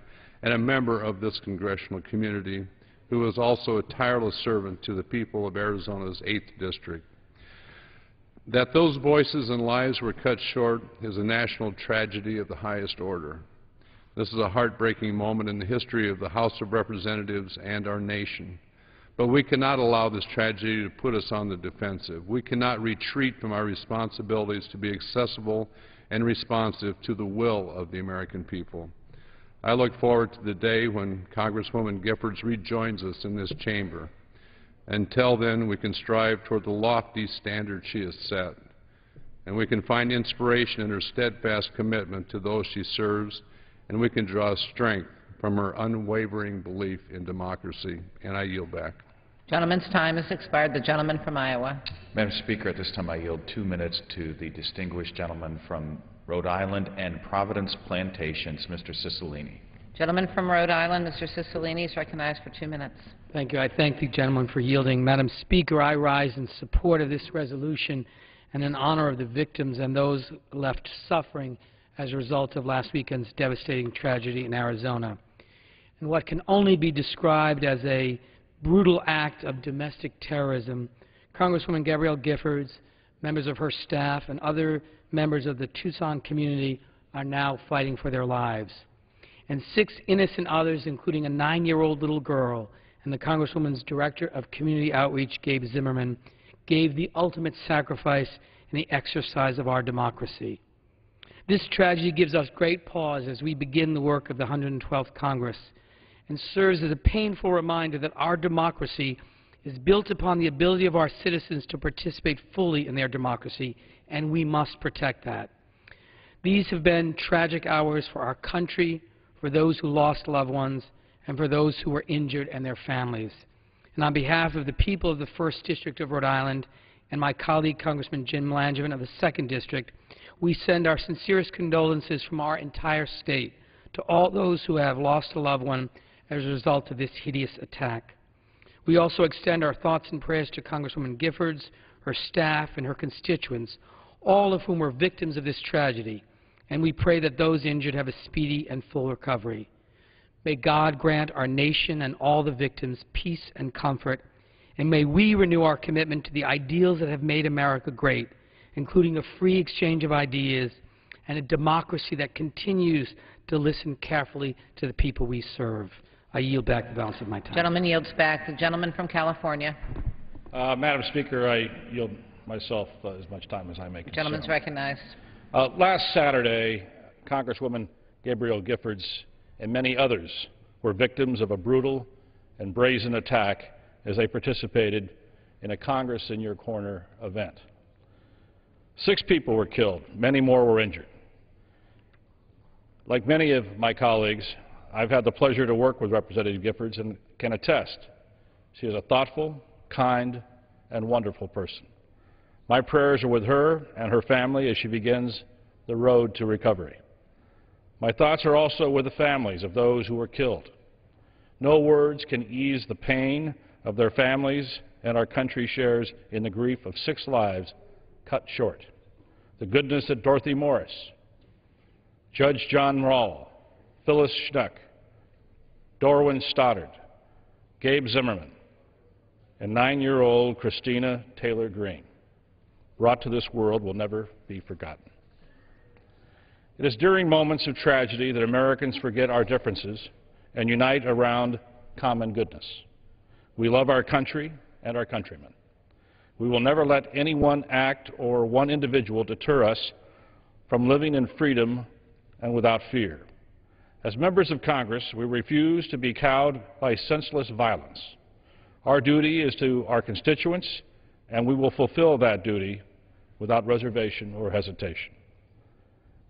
and a member of this congressional community, who was also a tireless servant to the people of Arizona's 8th District. That those voices and lives were cut short is a national tragedy of the highest order. This is a heartbreaking moment in the history of the House of Representatives and our nation. But we cannot allow this tragedy to put us on the defensive. We cannot retreat from our responsibilities to be accessible and responsive to the will of the American people. I look forward to the day when Congresswoman Giffords rejoins us in this chamber. Until then, we can strive toward the lofty standard she has set, and we can find inspiration in her steadfast commitment to those she serves, and we can draw strength from her unwavering belief in democracy. And I yield back. Gentleman's time has expired. The gentleman from Iowa. Madam Speaker, at this time I yield 2 minutes to the distinguished gentleman from Rhode Island and Providence Plantations, Mr. Cicilline. Gentleman from Rhode Island, Mr. Cicilline, is recognized for 2 minutes. Thank you. I thank the gentleman for yielding. Madam Speaker, I rise in support of this resolution and in honor of the victims and those left suffering as a result of last weekend's devastating tragedy in Arizona. And what can only be described as a brutal act of domestic terrorism, Congresswoman Gabrielle Giffords, members of her staff, and other members of the Tucson community are now fighting for their lives. And 6 innocent others, including a 9-year-old little girl, and the Congresswoman's Director of Community Outreach, Gabe Zimmerman, gave the ultimate sacrifice in the exercise of our democracy. This tragedy gives us great pause as we begin the work of the 112th Congress and serves as a painful reminder that our democracy is built upon the ability of our citizens to participate fully in their democracy, and we must protect that. These have been tragic hours for our country, for those who lost loved ones, and for those who were injured and their families. And on behalf of the people of the 1st District of Rhode Island and my colleague Congressman Jim Langevin of the 2nd District, we send our sincerest condolences from our entire state to all those who have lost a loved one as a result of this hideous attack. We also extend our thoughts and prayers to Congresswoman Giffords, her staff, and her constituents, all of whom were victims of this tragedy, and we pray that those injured have a speedy and full recovery. May God grant our nation and all the victims peace and comfort, and may we renew our commitment to the ideals that have made America great, including a free exchange of ideas and a democracy that continues to listen carefully to the people we serve. I yield back the balance of my time. Gentleman yields back. The gentleman from California. Madam Speaker, I yield myself as much time as I may consume. Gentleman's recognized. Last Saturday, Congresswoman Gabrielle Giffords and many others were victims of a brutal and brazen attack as they participated in a Congress in Your Corner event. 6 people were killed. Many more were injured. Like many of my colleagues, I've had the pleasure to work with Representative Giffords and can attest she is a thoughtful, kind, and wonderful person. My prayers are with her and her family as she begins the road to recovery. My thoughts are also with the families of those who were killed. No words can ease the pain of their families and our country shares in the grief of 6 lives cut short. The goodness that Dorothy Morris, Judge John Rawl, Phyllis Schnuck, Dorwin Stoddard, Gabe Zimmerman, and 9-year-old Christina Taylor Green brought to this world will never be forgotten. It is during moments of tragedy that Americans forget our differences and unite around common goodness. We love our country and our countrymen. We will never let any one act or one individual deter us from living in freedom and without fear. As members of Congress, we refuse to be cowed by senseless violence. Our duty is to our constituents, and we will fulfill that duty without reservation or hesitation.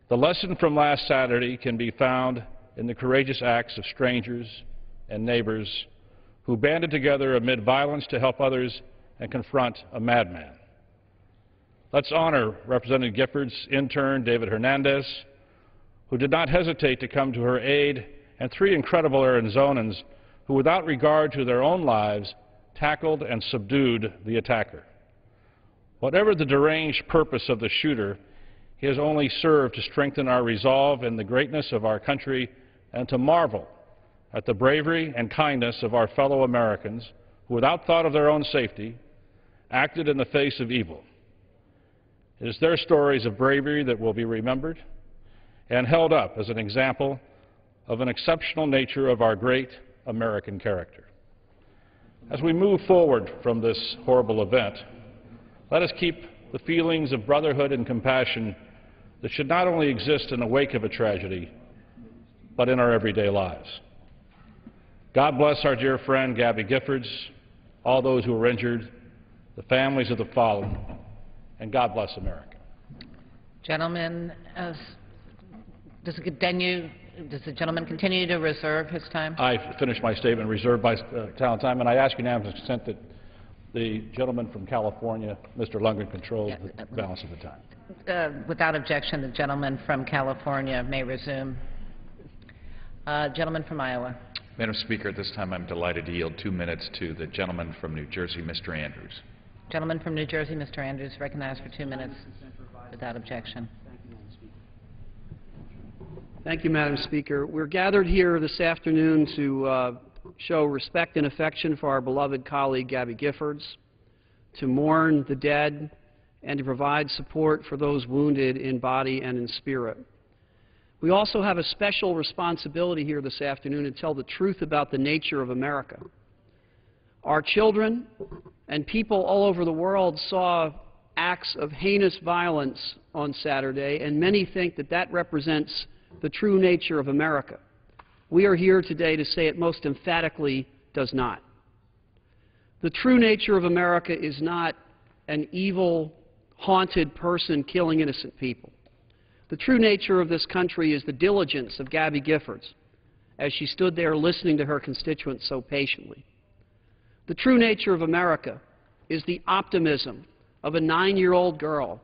The lesson from last Saturday can be found in the courageous acts of strangers and neighbors who banded together amid violence to help others and confront a madman. Let's honor Representative Giffords' intern, David Hernandez, who did not hesitate to come to her aid, and 3 incredible Arizonans who, without regard to their own lives, tackled and subdued the attacker. Whatever the deranged purpose of the shooter, he has only served to strengthen our resolve in the greatness of our country and to marvel at the bravery and kindness of our fellow Americans who, without thought of their own safety, acted in the face of evil. It is their stories of bravery that will be remembered and held up as an example of an exceptional nature of our great American character. As we move forward from this horrible event, let us keep the feelings of brotherhood and compassion that should not only exist in the wake of a tragedy, but in our everyday lives. God bless our dear friend Gabby Giffords, all those who were injured, the families of the fallen, and God bless America. Gentleman, does the gentleman continue to reserve his time? I finished my statement reserved by time, and I ask unanimous consent that the gentleman from California, Mr. Lundgren, controls the balance of the time. Without objection, the gentleman from California may resume. Gentleman from Iowa. Madam Speaker, at this time I'm delighted to yield 2 minutes to the gentleman from New Jersey, Mr. Andrews. Gentleman from New Jersey, Mr. Andrews, recognized for 2 minutes without objection. Thank you, Madam Speaker. We're gathered here this afternoon to show respect and affection for our beloved colleague, Gabby Giffords, to mourn the dead, and to provide support for those wounded in body and in spirit. We also have a special responsibility here this afternoon to tell the truth about the nature of America. Our children and people all over the world saw acts of heinous violence on Saturday, and many think that that represents the true nature of America. We are here today to say it most emphatically does not. The true nature of America is not an evil, haunted person killing innocent people. The true nature of this country is the diligence of Gabby Giffords as she stood there listening to her constituents so patiently. The true nature of America is the optimism of a 9-year-old girl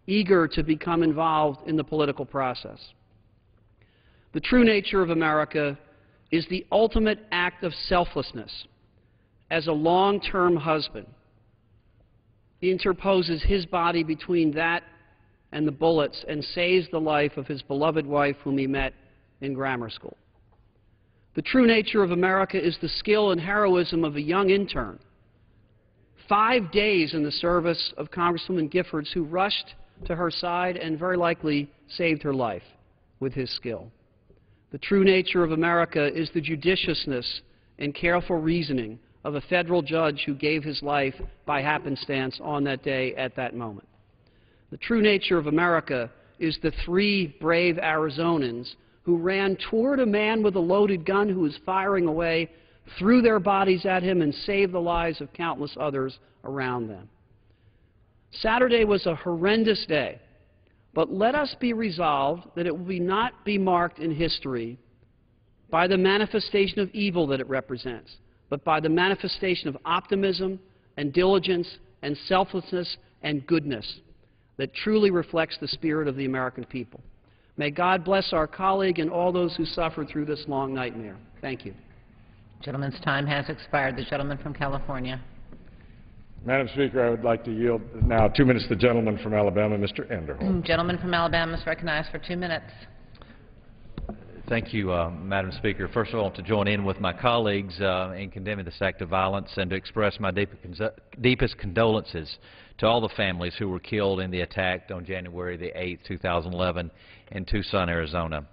eager to become involved in the political process. The true nature of America is the ultimate act of selflessness as a long-term husband interposes his body between that and the bullets and saves the life of his beloved wife whom he met in grammar school. The true nature of America is the skill and heroism of a young intern, 5 days in the service of Congresswoman Giffords, who rushed to her side and very likely saved her life with his skill. The true nature of America is the judiciousness and careful reasoning of a federal judge who gave his life by happenstance on that day at that moment. The true nature of America is the 3 brave Arizonans who ran toward a man with a loaded gun who was firing away, threw their bodies at him, and saved the lives of countless others around them. Saturday was a horrendous day, but let us be resolved that it will not be marked in history by the manifestation of evil that it represents, but by the manifestation of optimism and diligence and selflessness and goodness that truly reflects the spirit of the American people. May God bless our colleague and all those who suffered through this long nightmare. Thank you. Gentleman's time has expired. The gentleman from California. Madam Speaker, I would like to yield now 2 minutes to the gentleman from Alabama, Mr. Enderholt. Gentleman from Alabama is recognized for 2 minutes. Thank you, Madam Speaker. First of all, to join in with my colleagues in condemning this act of violence and to express my deepest condolences to all the families who were killed in the attack on January the 8th, 2011 in Tucson, Arizona.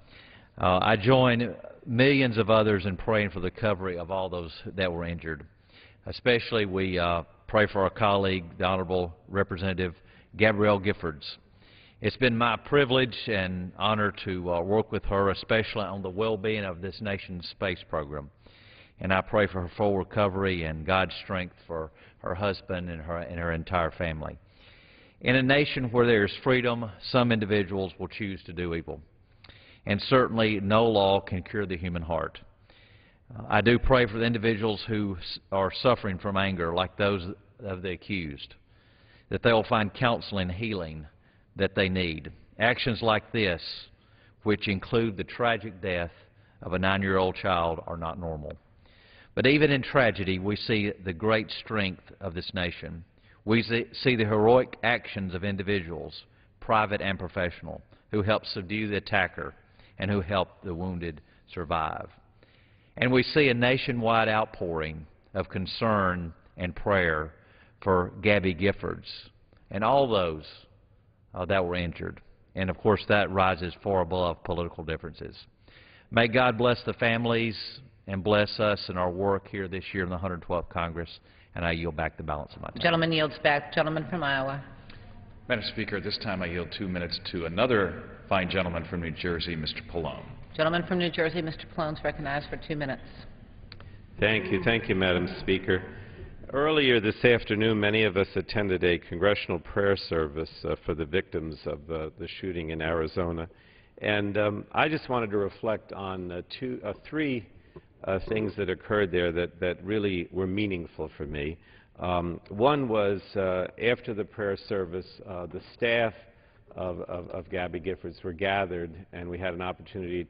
I join millions of others in praying for the recovery of all those that were injured. Especially we pray for our colleague, the Honorable Representative Gabrielle Giffords. It's been my privilege and honor to work with her, especially on the well-being of this nation's space program. And I pray for her full recovery and God's strength for her husband and her entire family. In a nation where there is freedom, some individuals will choose to do evil. And certainly no law can cure the human heart. I do pray for the individuals who are suffering from anger, like those of the accused, that they will find counsel and healing that they need. Actions like this, which include the tragic death of a 9-year-old child, are not normal. But even in tragedy, we see the great strength of this nation. We see the heroic actions of individuals, private and professional, who helped subdue the attacker and who helped the wounded survive. And we see a nationwide outpouring of concern and prayer for Gabby Giffords and all those that were injured. And of course that rises far above political differences. May God bless the families and bless us in our work here this year in the 112th Congress, and I yield back the balance of my time. Gentleman yields back. Gentleman from Iowa. Madam Speaker, at this time I yield 2 minutes to another fine gentleman from New Jersey, Mr. Pallone. Gentleman from New Jersey, Mr. Pallone, is recognized for 2 minutes. Thank you, Madam Speaker. Earlier this afternoon, many of us attended a congressional prayer service for the victims of the shooting in Arizona. And I just wanted to reflect on three things that occurred there that really were meaningful for me. One was after the prayer service, the staff of Gabby Giffords were gathered, and we had an opportunity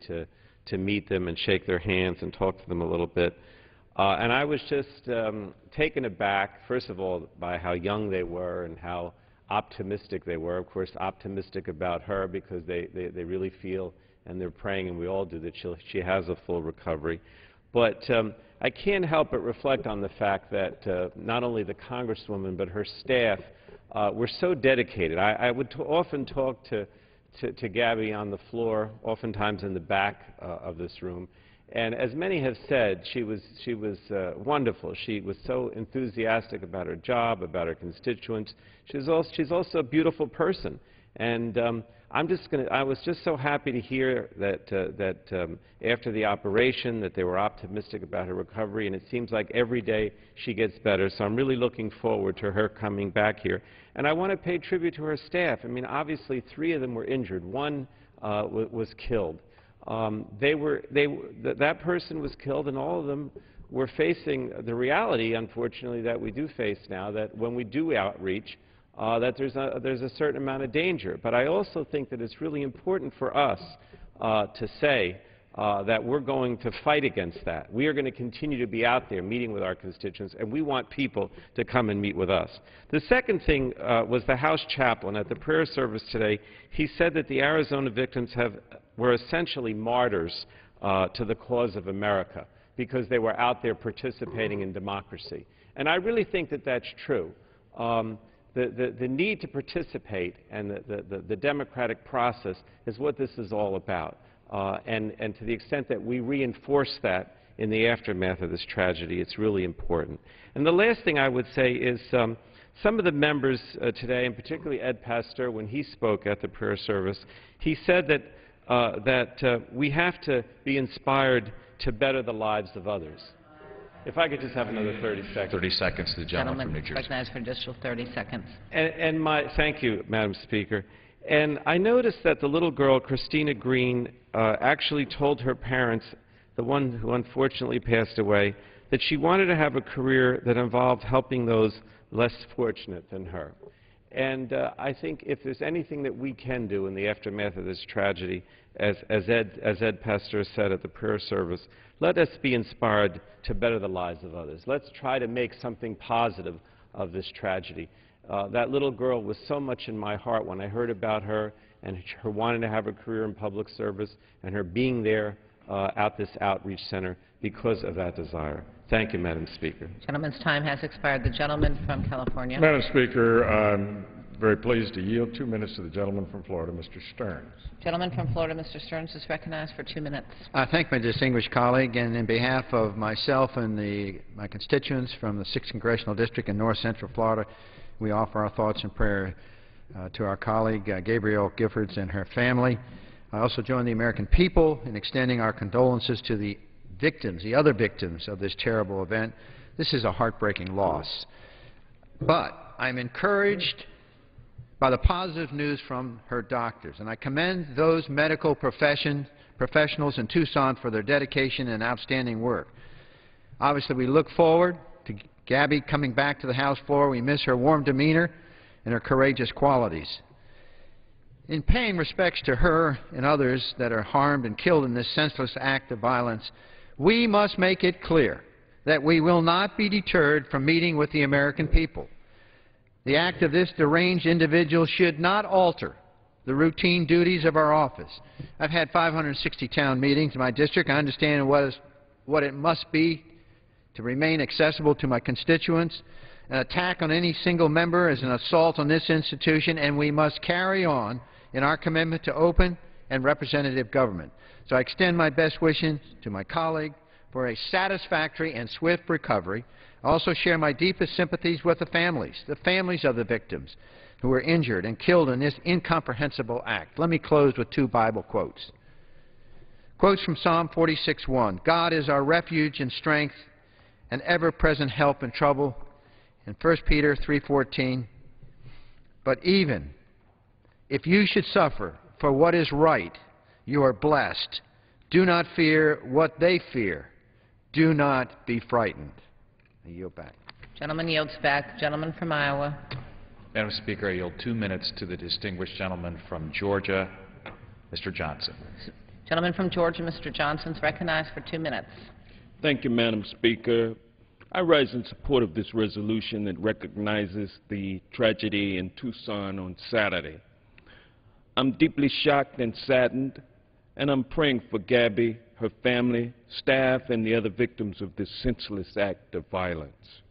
to meet them and shake their hands and talk to them a little bit. And I was just taken aback, first of all, by how young they were and how optimistic they were. Of course, optimistic about her because they really feel, and they're praying, and we all do, that she has a full recovery. But I can't help but reflect on the fact that not only the Congresswoman but her staff were so dedicated. I would often talk to Gabby on the floor, oftentimes in the back of this room, And as many have said, she was wonderful. She was so enthusiastic about her job, about her constituents. She's also a beautiful person. And I was just so happy to hear that after the operation that they were optimistic about her recovery, and it seems like every day she gets better. So I'm really looking forward to her coming back here. And I want to pay tribute to her staff. I mean, obviously 3 of them were injured. One was killed. That person was killed, and all of them were facing the reality, unfortunately, that we do face now, that when we do outreach, that there's a certain amount of danger. But I also think that it's really important for us to say that we're going to fight against that. We are going to continue to be out there meeting with our constituents, and we want people to come and meet with us. The second thing was the House chaplain. At the prayer service today, he said that the Arizona victims were essentially martyrs to the cause of America because they were out there participating in democracy. And I really think that that's true. The need to participate and the democratic process is what this is all about. And to the extent that we reinforce that in the aftermath of this tragedy, it's really important. And the last thing I would say is some of the members today, and particularly Ed Pastor, when he spoke at the prayer service, he said that we have to be inspired to better the lives of others. If I could just have another 30 seconds. 30 seconds to the gentleman from New Jersey. Recognized for additional 30 seconds. Thank you, Madam Speaker. And I noticed that the little girl, Christina Green, actually told her parents, the one who unfortunately passed away, that she wanted to have a career that involved helping those less fortunate than her. And I think if there's anything that we can do in the aftermath of this tragedy, as Ed Pastor said at the prayer service, let us be inspired to better the lives of others. Let's try to make something positive of this tragedy. That little girl was so much in my heart when I heard about her and her wanting to have a career in public service and her being there at this outreach center because of that desire. Thank you, Madam Speaker. Gentleman's time has expired. The gentleman from California. Madam Speaker, I'm very pleased to yield 2 minutes to the gentleman from Florida, Mr. Stearns. Gentleman from Florida, Mr. Stearns, is recognized for 2 minutes. I thank my distinguished colleague, and in behalf of myself and my constituents from the 6th Congressional District in North Central Florida, we offer our thoughts and prayer to our colleague, Gabrielle Giffords, and her family. I also join the American people in extending our condolences to the victims, the other victims of this terrible event. This is a heartbreaking loss. But I'm encouraged by the positive news from her doctors, and I commend those medical professionals in Tucson for their dedication and outstanding work. Obviously, we look forward to Gabby coming back to the House floor. We miss her warm demeanor and her courageous qualities. In paying respects to her and others that are harmed and killed in this senseless act of violence, we must make it clear that we will not be deterred from meeting with the American people. The act of this deranged individual should not alter the routine duties of our office. I've had 560 town meetings in my district. I understand what it must be to remain accessible to my constituents. An attack on any single member is an assault on this institution, and we must carry on in our commitment to open and representative government. So I extend my best wishes to my colleague for a satisfactory and swift recovery. I also share my deepest sympathies with the families of the victims who were injured and killed in this incomprehensible act. Let me close with 2 Bible quotes. Quotes from Psalm 46:1. God is our refuge and strength, an ever-present help in trouble. And 1 Peter 3:14. But even if you should suffer for what is right, you are blessed. Do not fear what they fear. Do not be frightened. I yield back. Gentleman yields back. Gentleman from Iowa. Madam Speaker, I yield 2 minutes to the distinguished gentleman from Georgia, Mr. Johnson. Gentleman from Georgia, Mr. Johnson, is recognized for 2 minutes. Thank you, Madam Speaker. I rise in support of this resolution that recognizes the tragedy in Tucson on Saturday. I'm deeply shocked and saddened, and I'm praying for Gabby, her family, staff, and the other victims of this senseless act of violence.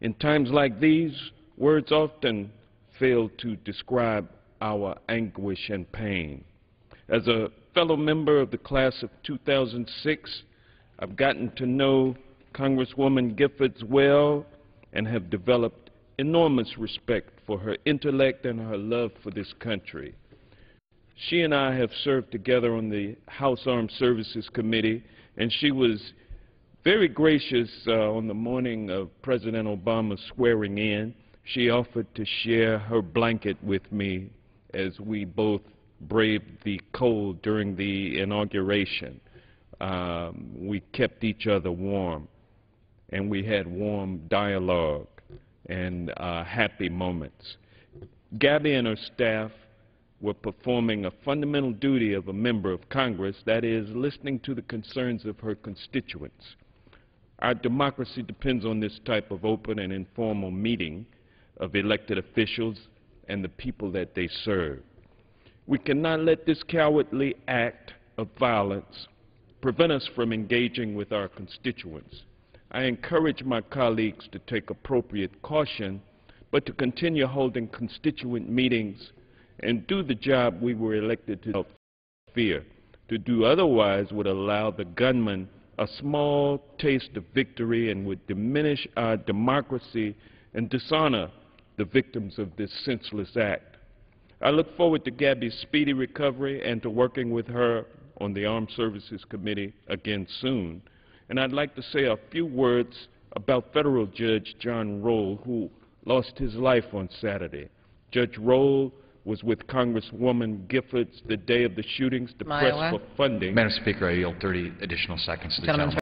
In times like these, words often fail to describe our anguish and pain. As a fellow member of the class of 2006, I've gotten to know Congresswoman Giffords well and have developed enormous respect for her intellect and her love for this country. She and I have served together on the House Armed Services Committee, and she was very gracious on the morning of President Obama's swearing in. She offered to share her blanket with me as we both braved the cold during the inauguration. We kept each other warm, and we had warm dialogue and happy moments. Gabby and her staff were performing a fundamental duty of a member of Congress, that is, listening to the concerns of her constituents. Our democracy depends on this type of open and informal meeting of elected officials and the people that they serve. We cannot let this cowardly act of violence prevent us from engaging with our constituents. I encourage my colleagues to take appropriate caution, but to continue holding constituent meetings and do the job we were elected to without fear. To do otherwise would allow the gunman a small taste of victory and would diminish our democracy and dishonor the victims of this senseless act. I look forward to Gabby's speedy recovery and to working with her on the Armed Services Committee again soon. And I'd like to say a few words about Federal Judge John Roll, who lost his life on Saturday. Judge Roll was with Congresswoman Giffords the day of the shootings, depressed for funding. Madam Speaker, I yield 30 additional seconds to the gentleman.